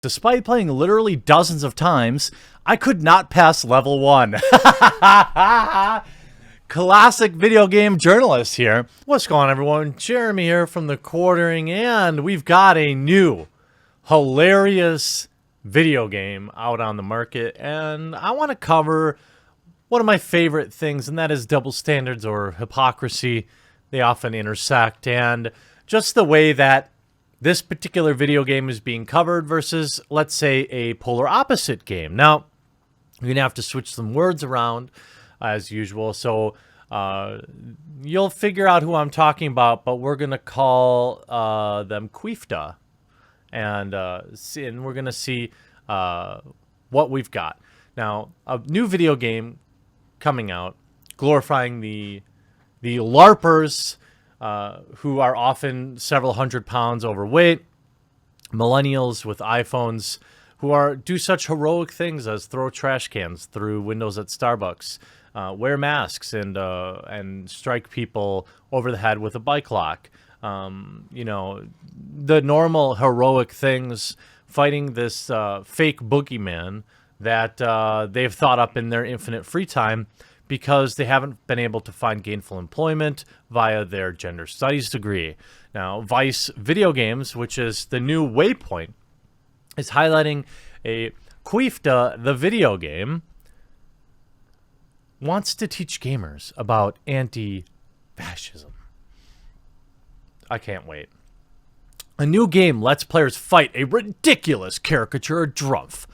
Despite playing literally dozens of times, I could not pass level 1. Classic video game journalist here. What's going on, everyone? Jeremy here from The Quartering, and we've got a new, hilarious video game out on the market, and I want to cover one of my favorite things, and that is double standards or hypocrisy. They often intersect, and just the way that this particular video game is being covered versus, let's say, a polar opposite game. Now, you're going to have to switch some words around as usual. So you'll figure out who I'm talking about, but we're going to call them Quifta. And we're going to see what we've got. Now, a new video game coming out glorifying the LARPers, who are often several hundred pounds overweight, millennials with iPhones who do such heroic things as throw trash cans through windows at Starbucks, wear masks, and strike people over the head with a bike lock. You know, the normal heroic things, fighting this fake boogeyman that they've thought up in their infinite free time, because they haven't been able to find gainful employment via their gender studies degree. Now, Vice Video Games, which is the new Waypoint, is highlighting a Quifta, the video game, wants to teach gamers about anti-fascism. I can't wait. A new game lets players fight a ridiculous caricature of Drumpf,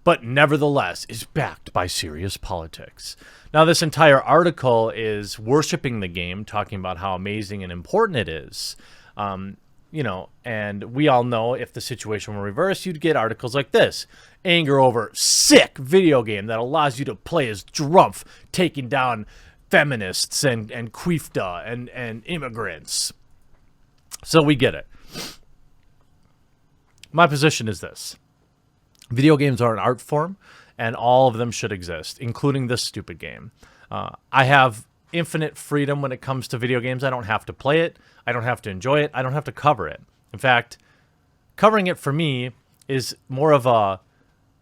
but nevertheless is backed by serious politics. Now, this entire article is worshiping the game, talking about how amazing and important it is. You know, and we all know if the situation were reversed, you'd get articles like this. Anger over sick video game that allows you to play as Drumpf, taking down feminists and Quifta and immigrants. So we get it. My position is this. Video games are an art form, and all of them should exist, including this stupid game. I have infinite freedom when it comes to video games. I don't have to play it. I don't have to enjoy it. I don't have to cover it. In fact, covering it for me is more of a,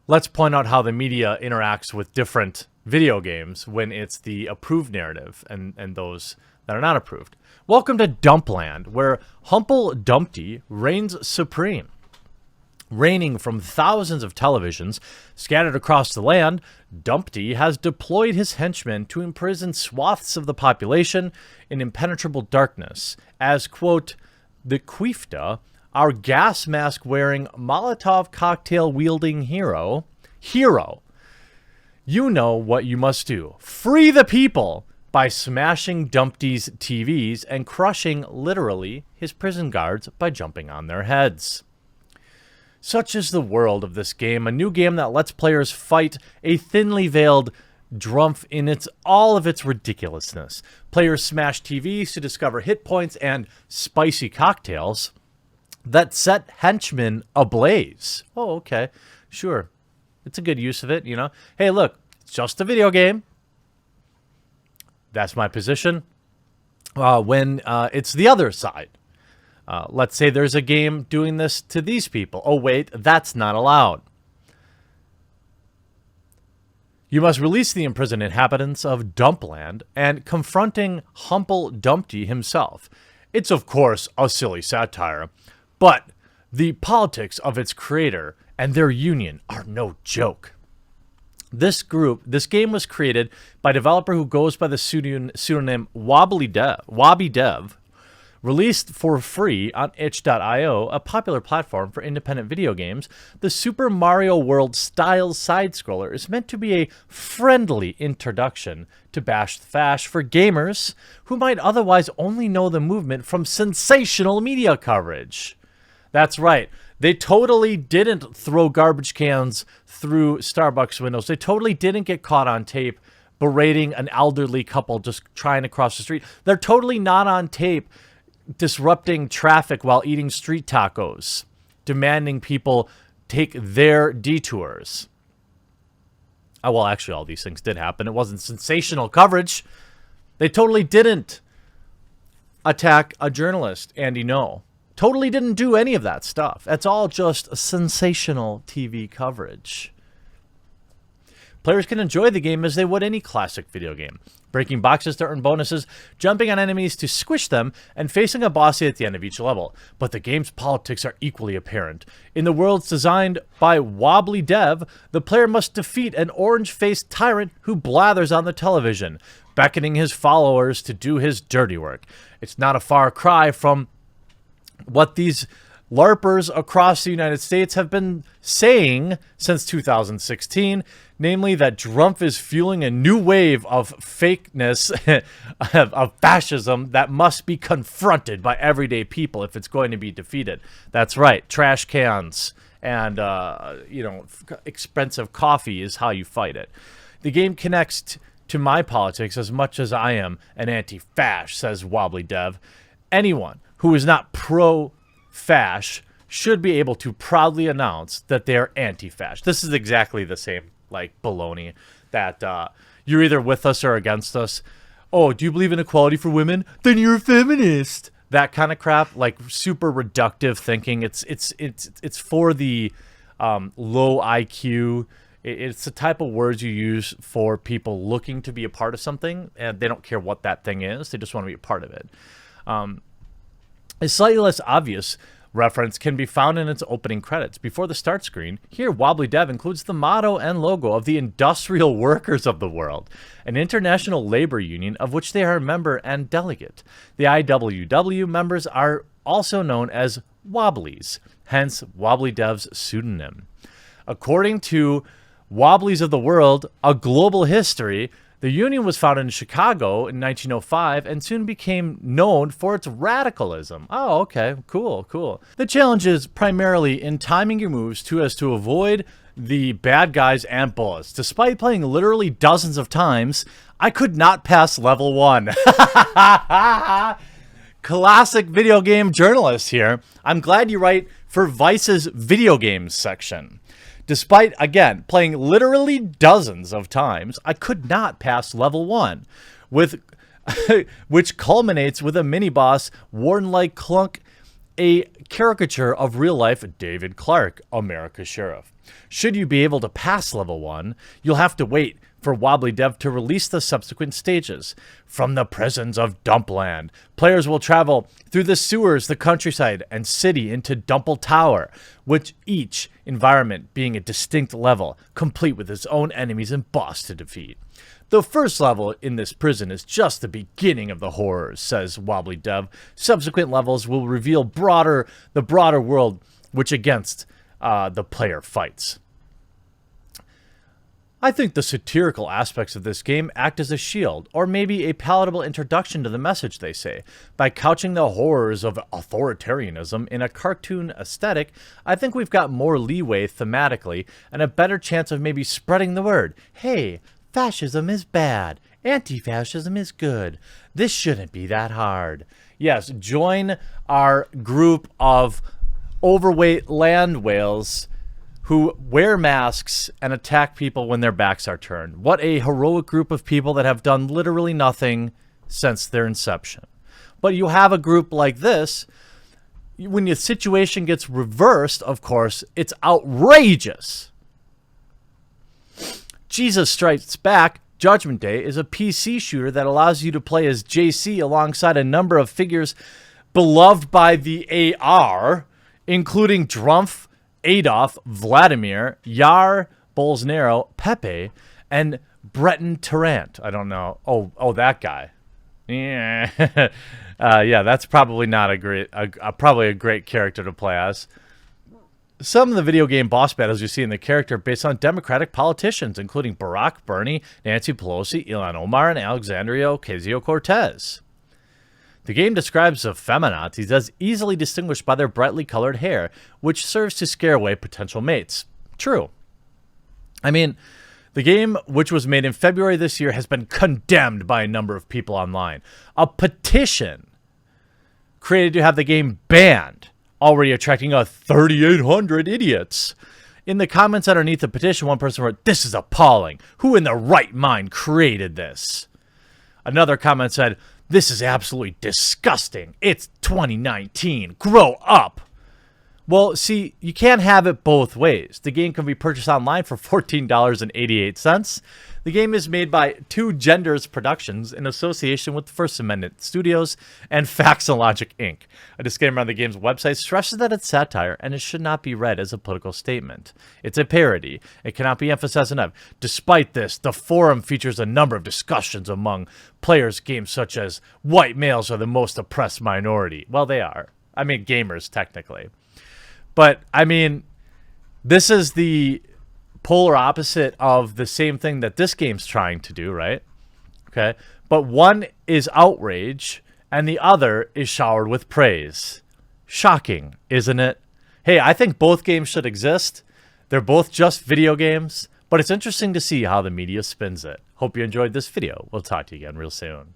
let's point out how the media interacts with different video games when it's the approved narrative and those that are not approved. Welcome to Dumpland, where Humble Dumpty reigns supreme. Reigning from thousands of televisions scattered across the land, Dumpty has deployed his henchmen to imprison swaths of the population in impenetrable darkness as, quote, the Quifta, our gas mask-wearing, Molotov cocktail-wielding hero, you know what you must do. Free the people by smashing Dumpty's TVs and crushing, literally, his prison guards by jumping on their heads. Such is the world of this game, a new game that lets players fight a thinly veiled Drumpf in all of its ridiculousness. Players smash TVs to discover hit points and spicy cocktails that set henchmen ablaze. Oh, okay, sure. It's a good use of it, you know. Hey, look, it's just a video game. That's my position. When it's the other side. Let's say there's a game doing this to these people. Oh, wait, that's not allowed. You must release the imprisoned inhabitants of Dumpland and confronting Humble Dumpty himself. It's, of course, a silly satire, but the politics of its creator and their union are no joke. This game was created by a developer who goes by the pseudonym Wobbly Dev, released for free on itch.io, a popular platform for independent video games. The Super Mario World style side-scroller is meant to be a friendly introduction to Bash the Fash for gamers who might otherwise only know the movement from sensational media coverage. That's right. They totally didn't throw garbage cans through Starbucks windows. They totally didn't get caught on tape berating an elderly couple just trying to cross the street. They're totally not on tape disrupting traffic while eating street tacos, demanding people take their detours. Oh, well, actually, all these things did happen. It wasn't sensational coverage. They totally didn't attack a journalist, Andy No, Totally didn't do any of that stuff. That's all just sensational TV coverage. Players can enjoy the game as they would any classic video game, breaking boxes to earn bonuses, jumping on enemies to squish them, and facing a boss at the end of each level. But the game's politics are equally apparent. In the worlds designed by Wobbly Dev, the player must defeat an orange-faced tyrant who blathers on the television, beckoning his followers to do his dirty work. It's not a far cry from what these LARPers across the United States have been saying since 2016, namely that Drumpf is fueling a new wave of fakeness, of fascism that must be confronted by everyday people if it's going to be defeated. That's right, trash cans and expensive coffee is how you fight it. The game connects to my politics as much as I am an anti-fash, says Wobbly Dev. Anyone who is not pro-fash should be able to proudly announce that they're anti-fash. This is exactly the same, like, baloney that you're either with us or against us. Oh, do you believe in equality for women? Then you're a feminist. That kind of crap, like super reductive thinking. It's for the low IQ. It's the type of words you use for people looking to be a part of something, and they don't care what that thing is. They just want to be a part of it. A slightly less obvious reference can be found in its opening credits. Before the start screen, here Wobbly Dev includes the motto and logo of the Industrial Workers of the World, an international labor union of which they are a member and delegate. The IWW members are also known as Wobblies, hence Wobbly Dev's pseudonym. According to Wobblies of the World, A Global History, the union was founded in Chicago in 1905 and soon became known for its radicalism. Oh, okay, cool. The challenge is primarily in timing your moves as to avoid the bad guys and bullets. Despite playing literally dozens of times, I could not pass level 1. Classic video game journalist here. I'm glad you write for Vice's video games section. Despite, again, playing literally dozens of times, I could not pass level 1, which culminates with a mini-boss worn like Clunk, a caricature of real-life David Clark, America's Sheriff. Should you be able to pass level 1, you'll have to wait for Wobbly Dev to release the subsequent stages. From the prisons of Dumpland, players will travel through the sewers, the countryside, and city into Dumple Tower, which each environment being a distinct level, complete with its own enemies and boss to defeat. The first level in this prison is just the beginning of the horrors, says Wobbly Dev. Subsequent levels will reveal the broader world which against the player fights. I think the satirical aspects of this game act as a shield, or maybe a palatable introduction to the message they say. By couching the horrors of authoritarianism in a cartoon aesthetic, I think we've got more leeway thematically and a better chance of maybe spreading the word. Hey, fascism is bad. Anti-fascism is good. This shouldn't be that hard. Yes, join our group of overweight land whales who wear masks and attack people when their backs are turned. What a heroic group of people that have done literally nothing since their inception. But you have a group like this, when your situation gets reversed, of course, it's outrageous. Jesus Strikes Back Judgment Day is a PC shooter that allows you to play as JC alongside a number of figures beloved by the AR, including Drumpf, Adolf, Vladimir, Yar, Bolsonaro, Pepe, and Breton Tarrant. I don't know. Oh, that guy. Yeah, yeah, that's probably not probably a great character to play as. Some of the video game boss battles you see in the character are based on Democratic politicians, including Barack, Bernie, Nancy Pelosi, Ilhan Omar, and Alexandria Ocasio-Cortez. The game describes the feminazis as easily distinguished by their brightly colored hair, which serves to scare away potential mates. True. I mean, the game, which was made in February this year, has been condemned by a number of people online. A petition created to have the game banned, already attracting 3,800 idiots. In the comments underneath the petition, one person wrote, "This is appalling. Who in their right mind created this?" Another comment said, This is absolutely disgusting. It's 2019. Grow up. Well, see, you can't have it both ways. The game can be purchased online for $14.88. The game is made by Two Genders Productions in association with the First Amendment Studios and Facts and Logic Inc. A disclaimer on the game's website stresses that it's satire and it should not be read as a political statement. It's a parody. It cannot be emphasized enough. Despite this, the forum features a number of discussions among players games such as white males are the most oppressed minority. Well, they are. I mean, gamers, technically. But, I mean, this is the polar opposite of the same thing that this game's trying to do, right? Okay. But one is outrage and the other is showered with praise. Shocking, isn't it? Hey, I think both games should exist. They're both just video games, but it's interesting to see how the media spins it. Hope you enjoyed this video. We'll talk to you again real soon.